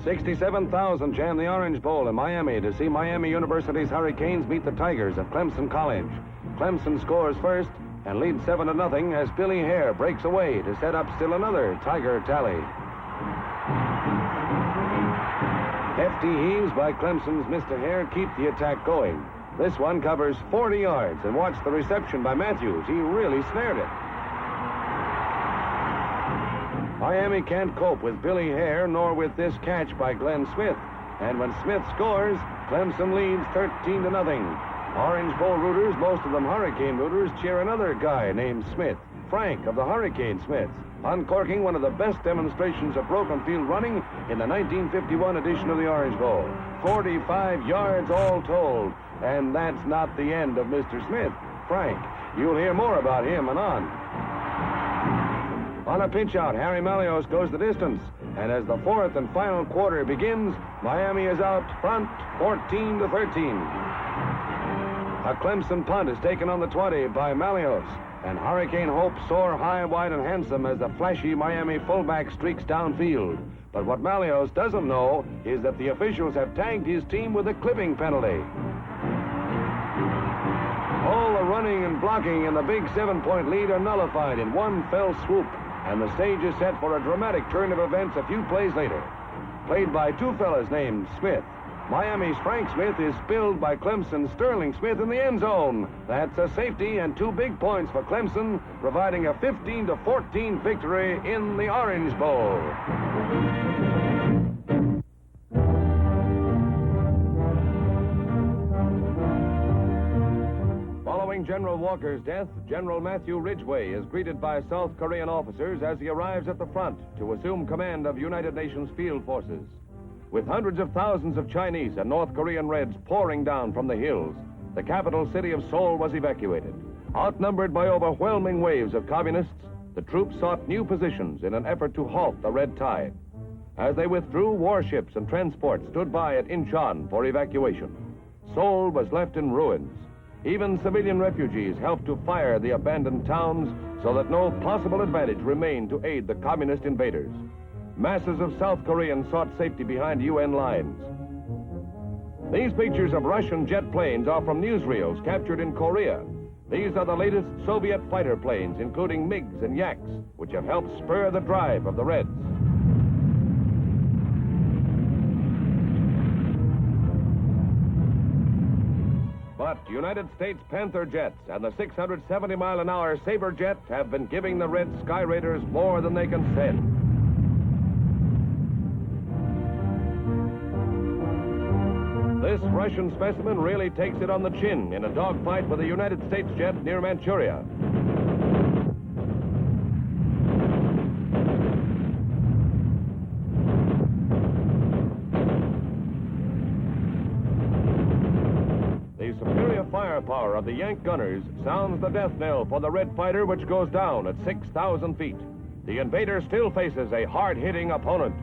67,000 jam the Orange Bowl in Miami to see Miami University's Hurricanes meet the Tigers of Clemson College. Clemson scores first and leads 7-0 as Billy Hare breaks away to set up still another Tiger tally. Hefty heaves by Clemson's Mr. Hare keep the attack going. This one covers 40 yards, and watch the reception by Matthews. He really snared it. Miami can't cope with Billy Hare nor with this catch by Glenn Smith. And when Smith scores, Clemson leads 13-0. Orange Bowl rooters, most of them Hurricane rooters, cheer another guy named Smith, Frank of the Hurricane Smiths, uncorking one of the best demonstrations of broken field running in the 1951 edition of the Orange Bowl. 45 yards all told. And that's not the end of Mr. Smith, Frank. You'll hear more about him anon. On a pinch-out, Harry Malios goes the distance. And as the fourth and final quarter begins, Miami is out front 14-13. A Clemson punt is taken on the 20 by Malios. And Hurricane hopes soar high, wide, and handsome as the flashy Miami fullback streaks downfield. But what Malios doesn't know is that the officials have tagged his team with a clipping penalty. All the running and blocking in the big 7-point lead are nullified in one fell swoop. And the stage is set for a dramatic turn of events a few plays later. Played by two fellas named Smith. Miami's Frank Smith is spilled by Clemson's Sterling Smith in the end zone. That's a safety and 2 big points for Clemson, providing a 15-14 victory in the Orange Bowl. Following General Walker's death, General Matthew Ridgway is greeted by South Korean officers as he arrives at the front to assume command of United Nations field forces. With hundreds of thousands of Chinese and North Korean Reds pouring down from the hills, the capital city of Seoul was evacuated. Outnumbered by overwhelming waves of communists, the troops sought new positions in an effort to halt the red tide. As they withdrew, warships and transports stood by at Incheon for evacuation. Seoul was left in ruins. Even civilian refugees helped to fire the abandoned towns so that no possible advantage remained to aid the communist invaders. Masses of South Koreans sought safety behind UN lines. These pictures of Russian jet planes are from newsreels captured in Korea. These are the latest Soviet fighter planes, including MiGs and Yaks, which have helped spur the drive of the Reds. But United States Panther jets and the 670-mile-an-hour Sabre jet have been giving the Red Sky Raiders more than they can send. This Russian specimen really takes it on the chin in a dogfight with a United States jet near Manchuria. The superior firepower of the Yank gunners sounds the death knell for the Red fighter, which goes down at 6,000 feet. The invader still faces a hard-hitting opponent.